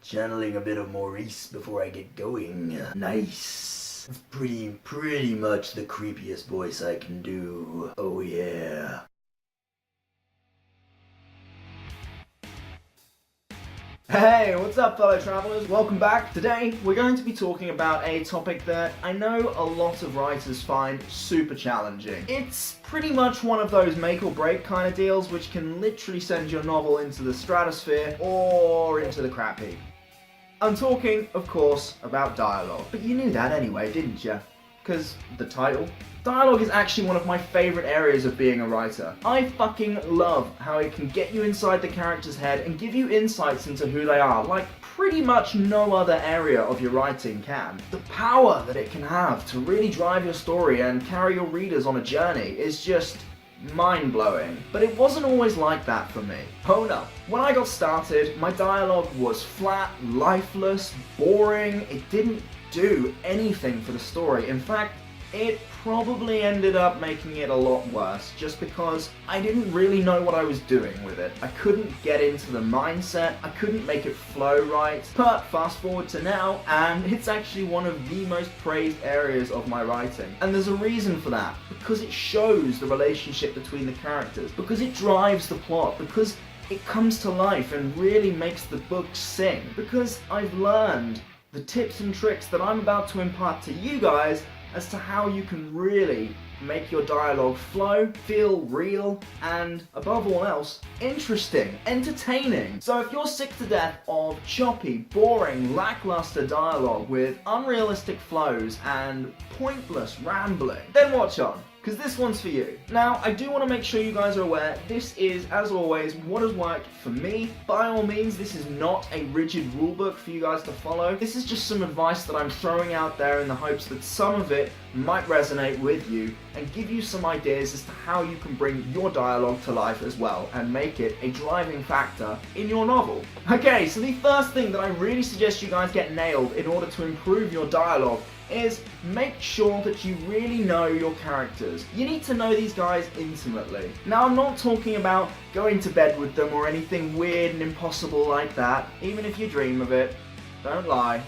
Channeling a bit of Maurice before I get going. Nice. It's pretty much the creepiest voice I can do. Oh yeah. Hey, what's up fellow travelers? Welcome back. Today we're going to be talking about a topic that I know a lot of writers find super challenging. It's pretty much one of those make or break kind of deals which can literally send your novel into the stratosphere or into the crap heap. I'm talking, of course, about dialogue. But you knew that anyway, didn't you? Because the title. Dialogue is actually one of my favourite areas of being a writer. I fucking love how it can get you inside the character's head and give you insights into who they are, like pretty much no other area of your writing can. The power that it can have to really drive your story and carry your readers on a journey is just mind-blowing. But it wasn't always like that for me. Oh no. When I got started, my dialogue was flat, lifeless, boring. It didn't do anything for the story. In fact, it probably ended up making it a lot worse, just because I didn't really know what I was doing with it. I couldn't get into the mindset, I couldn't make it flow right. But fast forward to now, and it's actually one of the most praised areas of my writing. And there's a reason for that, because it shows the relationship between the characters, because it drives the plot, because it comes to life and really makes the book sing, because I've learned the tips and tricks that I'm about to impart to you guys as to how you can really make your dialogue flow, feel real, and above all else, interesting, entertaining. So if you're sick to death of choppy, boring, lackluster dialogue with unrealistic flows and pointless rambling, then watch on, because this one's for you. Now, I do want to make sure you guys are aware, this is, as always, what has worked for me. By all means, this is not a rigid rulebook for you guys to follow. This is just some advice that I'm throwing out there in the hopes that some of it might resonate with you and give you some ideas as to how you can bring your dialogue to life as well and make it a driving factor in your novel. Okay, so the first thing that I really suggest you guys get nailed in order to improve your dialogue is make sure that you really know your characters. You need to know these guys intimately. Now, I'm not talking about going to bed with them or anything weird and impossible like that, even if you dream of it. Don't lie.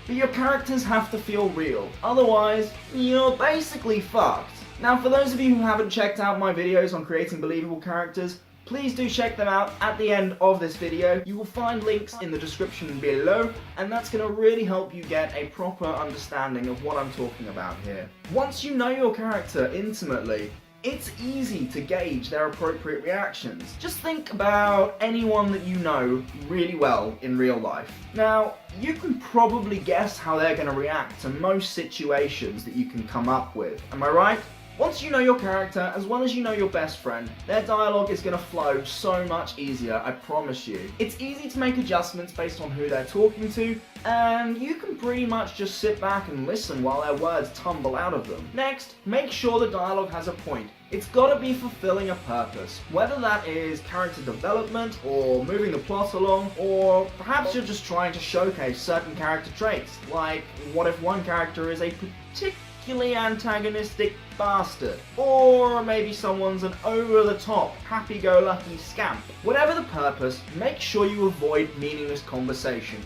But your characters have to feel real, otherwise you're basically fucked. Now, for those of you who haven't checked out my videos on creating believable characters, please do check them out at the end of this video. You will find links in the description below, and that's going to really help you get a proper understanding of what I'm talking about here. Once you know your character intimately, it's easy to gauge their appropriate reactions. Just think about anyone that you know really well in real life. Now, you can probably guess how they're going to react to most situations that you can come up with. Am I right? Once you know your character, as well as you know your best friend, their dialogue is going to flow so much easier, I promise you. It's easy to make adjustments based on who they're talking to, and you can pretty much just sit back and listen while their words tumble out of them. Next, make sure the dialogue has a point. It's got to be fulfilling a purpose, whether that is character development, or moving the plot along, or perhaps you're just trying to showcase certain character traits, like what if one character is a particularly antagonistic bastard, or maybe someone's an over-the-top, happy-go-lucky scamp. Whatever the purpose, make sure you avoid meaningless conversation,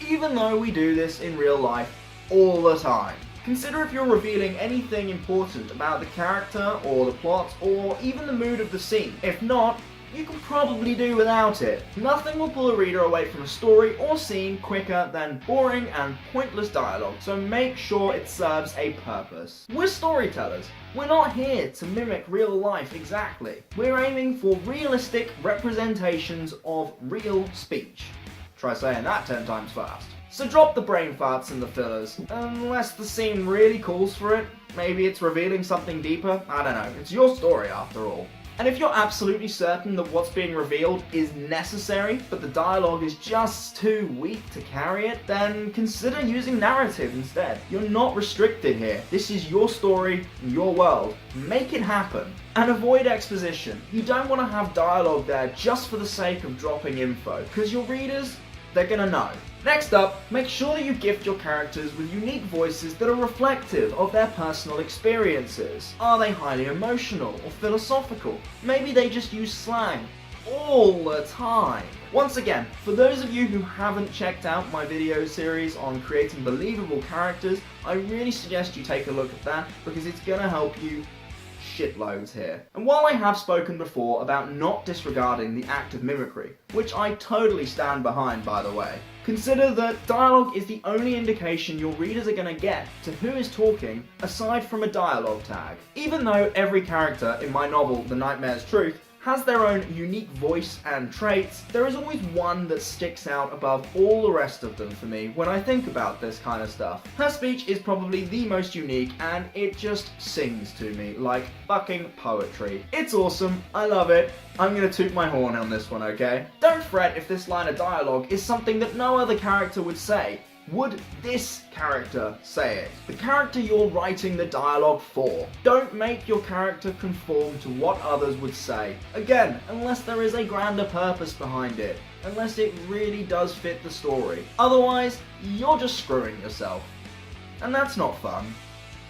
even though we do this in real life all the time. Consider if you're revealing anything important about the character, or the plot, or even the mood of the scene. If not, you can probably do without it. Nothing will pull a reader away from a story or scene quicker than boring and pointless dialogue, so make sure it serves a purpose. We're storytellers. We're not here to mimic real life exactly. We're aiming for realistic representations of real speech. Try saying that 10 times fast. So drop the brain farts and the fillers, unless the scene really calls for it. Maybe it's revealing something deeper, I don't know, it's your story after all. And if you're absolutely certain that what's being revealed is necessary, but the dialogue is just too weak to carry it, then consider using narrative instead. You're not restricted here. This is your story, your world. Make it happen. And avoid exposition. You don't want to have dialogue there just for the sake of dropping info, because your readers, they're gonna know. Next up, make sure that you gift your characters with unique voices that are reflective of their personal experiences. Are they highly emotional or philosophical? Maybe they just use slang all the time. Once again, for those of you who haven't checked out my video series on creating believable characters, I really suggest you take a look at that because it's going to help you shitloads here. And while I have spoken before about not disregarding the act of mimicry, which I totally stand behind by the way, consider that dialogue is the only indication your readers are going to get to who is talking aside from a dialogue tag. Even though every character in my novel The Nightmare's Truth has their own unique voice and traits, there is always one that sticks out above all the rest of them for me when I think about this kind of stuff. Her speech is probably the most unique and it just sings to me like fucking poetry. It's awesome, I love it. I'm gonna toot my horn on this one, okay? Don't fret if this line of dialogue is something that no other character would say. Would this character say it? The character you're writing the dialogue for. Don't make your character conform to what others would say. Again, unless there is a grander purpose behind it. Unless it really does fit the story. Otherwise, you're just screwing yourself. And that's not fun.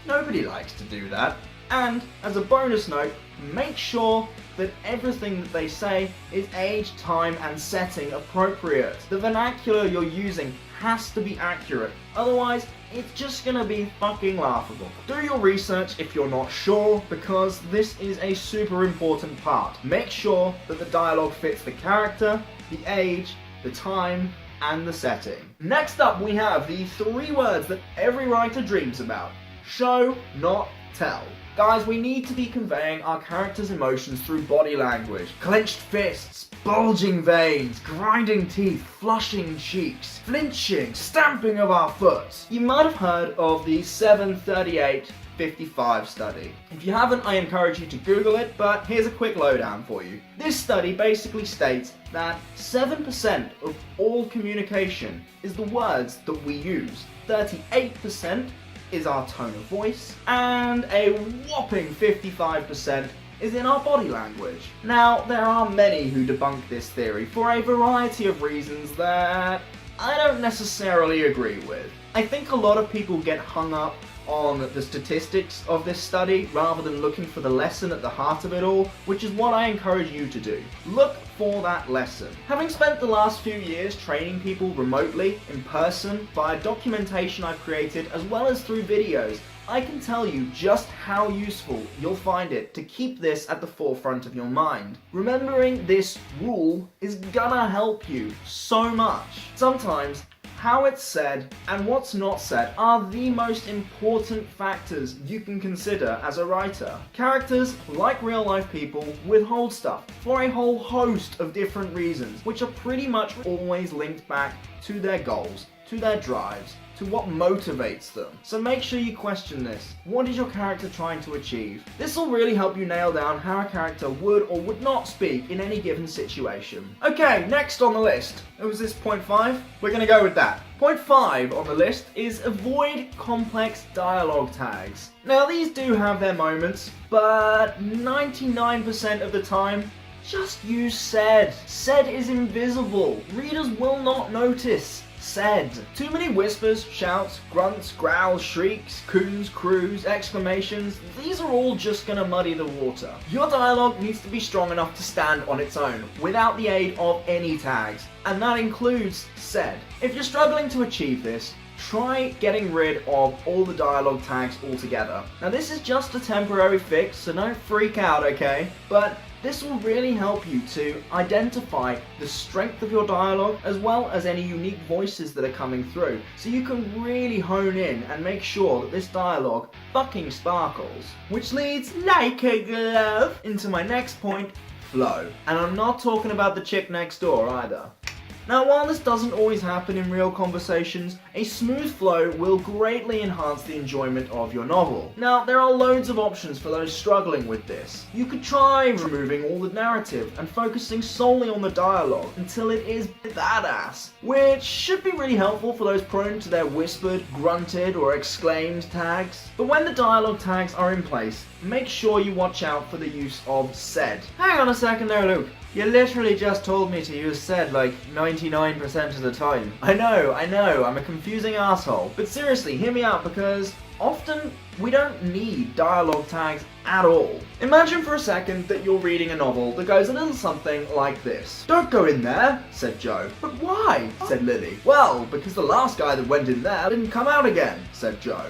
Nobody likes to do that. And, as a bonus note, make sure that everything that they say is age, time, and setting appropriate. The vernacular you're using has to be accurate, otherwise it's just gonna be fucking laughable. Do your research if you're not sure, because this is a super important part. Make sure that the dialogue fits the character, the age, the time, and the setting. Next up we have the 3 words that every writer dreams about. Show, not tell. Guys, we need to be conveying our character's emotions through body language. Clenched fists, bulging veins, grinding teeth, flushing cheeks, flinching, stamping of our foot. You might have heard of the 738-55 study. If you haven't, I encourage you to Google it, but here's a quick lowdown for you. This study basically states that 7% of all communication is the words that we use. 38% is our tone of voice, and a whopping 55% is in our body language. Now, there are many who debunk this theory for a variety of reasons that I don't necessarily agree with. I think a lot of people get hung up on the statistics of this study rather than looking for the lesson at the heart of it all, which is what I encourage you to do. Look for that lesson. Having spent the last few years training people remotely, in person, via documentation I've created as well as through videos, I can tell you just how useful you'll find it to keep this at the forefront of your mind. Remembering this rule is gonna help you so much. Sometimes how it's said and what's not said are the most important factors you can consider as a writer. Characters, like real life people, withhold stuff for a whole host of different reasons, which are pretty much always linked back to their goals, to their drives, to what motivates them. So make sure you question this. What is your character trying to achieve? This will really help you nail down how a character would or would not speak in any given situation. Okay, next on the list. Was this point 5? We're gonna go with that. Point 5 on the list is avoid complex dialogue tags. Now these do have their moments, but 99% of the time, just use said. Said is invisible. Readers will not notice. Said. Too many whispers, shouts, grunts, growls, shrieks, coos, crews, exclamations, these are all just gonna muddy the water. Your dialogue needs to be strong enough to stand on its own, without the aid of any tags, and that includes said. If you're struggling to achieve this, try getting rid of all the dialogue tags altogether. Now this is just a temporary fix, so don't freak out, okay? But this will really help you to identify the strength of your dialogue as well as any unique voices that are coming through, so you can really hone in and make sure that this dialogue fucking sparkles. Which leads, like a glove, into my next point, flow. And I'm not talking about the chick next door either. Now, while this doesn't always happen in real conversations, a smooth flow will greatly enhance the enjoyment of your novel. Now, there are loads of options for those struggling with this. You could try removing all the narrative and focusing solely on the dialogue until it is badass, which should be really helpful for those prone to their whispered, grunted, or exclaimed tags. But when the dialogue tags are in place, make sure you watch out for the use of said. Hang on a second there, Luke. You literally just told me to use said like 99% of the time. I know, I'm a confusing asshole. But seriously, hear me out, because often we don't need dialogue tags at all. Imagine for a second that you're reading a novel that goes a little something like this. "Don't go in there," said Joe. "But why?" said Lily. "Well, because the last guy that went in there didn't come out again," said Joe.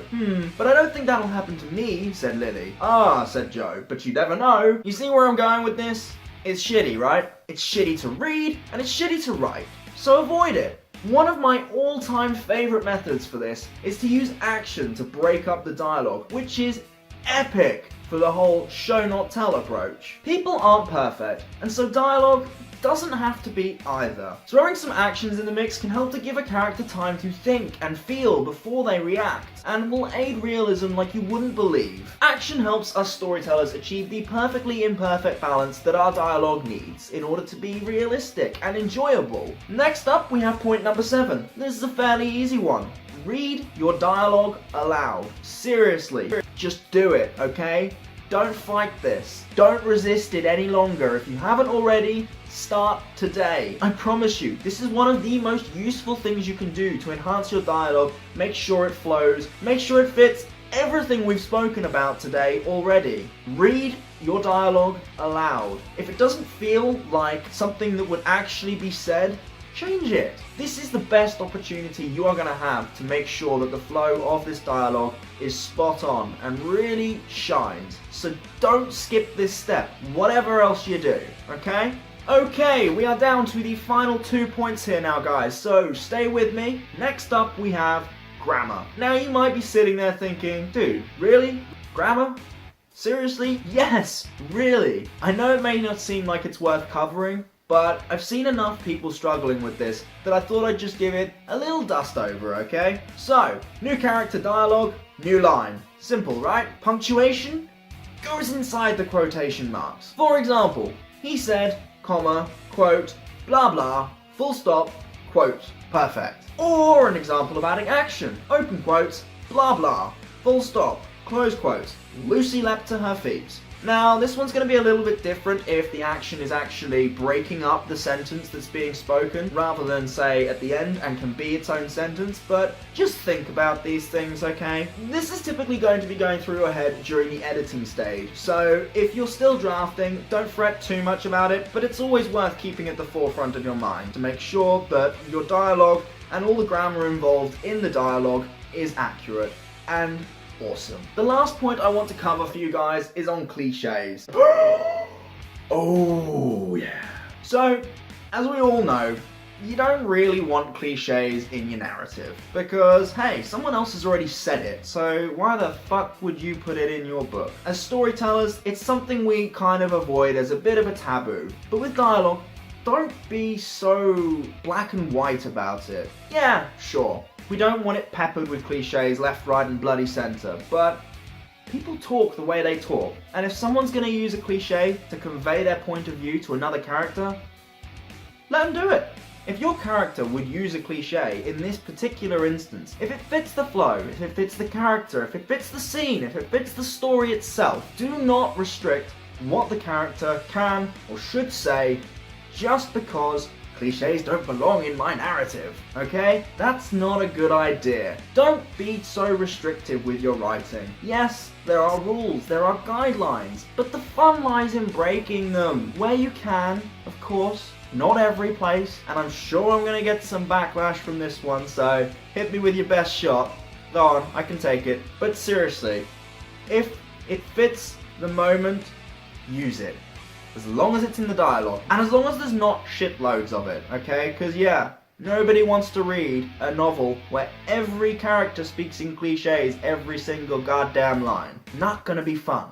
But I don't think that'll happen to me," said Lily. "Ah," said Joe, "but you never know." You see where I'm going with this? It's shitty, right? It's shitty to read, and it's shitty to write. So avoid it. One of my all-time favourite methods for this is to use action to break up the dialogue, which is epic for the whole show not tell approach. People aren't perfect, and so dialogue doesn't have to be either. Throwing some actions in the mix can help to give a character time to think and feel before they react, and will aid realism like you wouldn't believe. Action helps us storytellers achieve the perfectly imperfect balance that our dialogue needs in order to be realistic and enjoyable. Next up, we have point number 7. This is a fairly easy one. Read your dialogue aloud. Seriously, just do it, okay? Don't fight this. Don't resist it any longer. If you haven't already, start today. I promise you, this is one of the most useful things you can do to enhance your dialogue, make sure it flows, make sure it fits everything we've spoken about today already. Read your dialogue aloud. If it doesn't feel like something that would actually be said, change it. This is the best opportunity you are going to have to make sure that the flow of this dialogue is spot on and really shines. So don't skip this step, whatever else you do, okay? Okay, we are down to the final 2 points here now, guys, so stay with me. Next up, we have grammar. Now, you might be sitting there thinking, dude, really? Grammar? Seriously? Yes, really. I know it may not seem like it's worth covering, but I've seen enough people struggling with this that I thought I'd just give it a little dust over, okay? So, new character dialogue, new line. Simple, right? Punctuation goes inside the quotation marks. For example, he said, comma, quote, blah blah, full stop, quote, perfect. Or an example of adding action, open quotes, blah blah, full stop, close quotes, Lucy leapt to her feet. Now, this one's going to be a little bit different if the action is actually breaking up the sentence that's being spoken, rather than, say, at the end and can be its own sentence, but just think about these things, okay? This is typically going to be going through your head during the editing stage, so if you're still drafting, don't fret too much about it, but it's always worth keeping at the forefront of your mind to make sure that your dialogue and all the grammar involved in the dialogue is accurate and awesome. The last point I want to cover for you guys is on cliches. Oh yeah. So, as we all know, you don't really want cliches in your narrative, because hey, someone else has already said it, so why the fuck would you put it in your book? As storytellers, it's something we kind of avoid as a bit of a taboo, but with dialogue, don't be so black and white about it. Yeah, sure. We don't want it peppered with cliches left, right and bloody centre, but people talk the way they talk, and if someone's going to use a cliche to convey their point of view to another character, let them do it. If your character would use a cliche in this particular instance, if it fits the flow, if it fits the character, if it fits the scene, if it fits the story itself, do not restrict what the character can or should say just because cliches don't belong in my narrative, okay? That's not a good idea. Don't be so restrictive with your writing. Yes, there are rules, there are guidelines, but the fun lies in breaking them. Where you can, of course, not every place, and I'm sure I'm gonna get some backlash from this one, so hit me with your best shot. Go on, I can take it. But seriously, if it fits the moment, use it. As long as it's in the dialogue, and as long as there's not shitloads of it, okay? Because yeah, nobody wants to read a novel where every character speaks in cliches every single goddamn line. Not gonna be fun.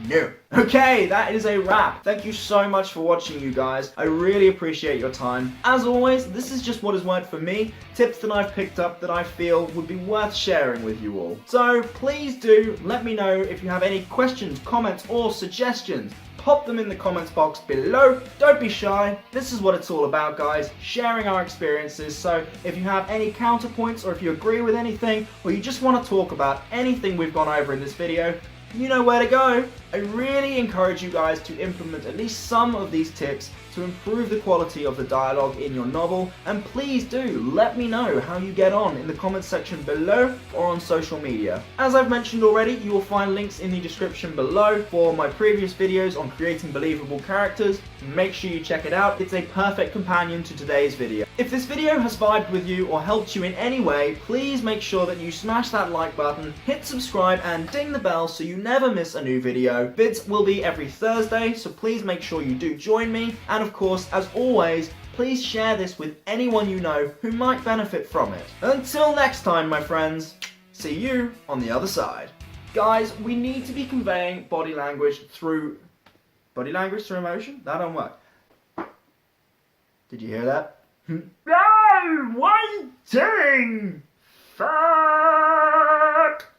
No. Okay, that is a wrap. Thank you so much for watching, you guys. I really appreciate your time. As always, this is just what has worked for me, tips that I've picked up that I feel would be worth sharing with you all. So please do let me know if you have any questions, comments, or suggestions. Pop them in the comments box below. Don't be shy. This is what it's all about, guys. Sharing our experiences. So if you have any counterpoints, or if you agree with anything, or you just want to talk about anything we've gone over in this video, you know where to go. I really encourage you guys to implement at least some of these tips to improve the quality of the dialogue in your novel, and please do let me know how you get on in the comments section below or on social media. As I've mentioned already, you will find links in the description below for my previous videos on creating believable characters. Make sure you check it out, it's a perfect companion to today's video. If this video has vibed with you or helped you in any way, please make sure that you smash that like button, hit subscribe and ding the bell so you never miss a new video. Vids will be every Thursday, so please make sure you do join me, and of course, as always, please share this with anyone you know who might benefit from it. Until next time, my friends, see you on the other side. Guys, we need to be conveying body language through emotion? That don't work. Did you hear that? No! Waiting! Fuck!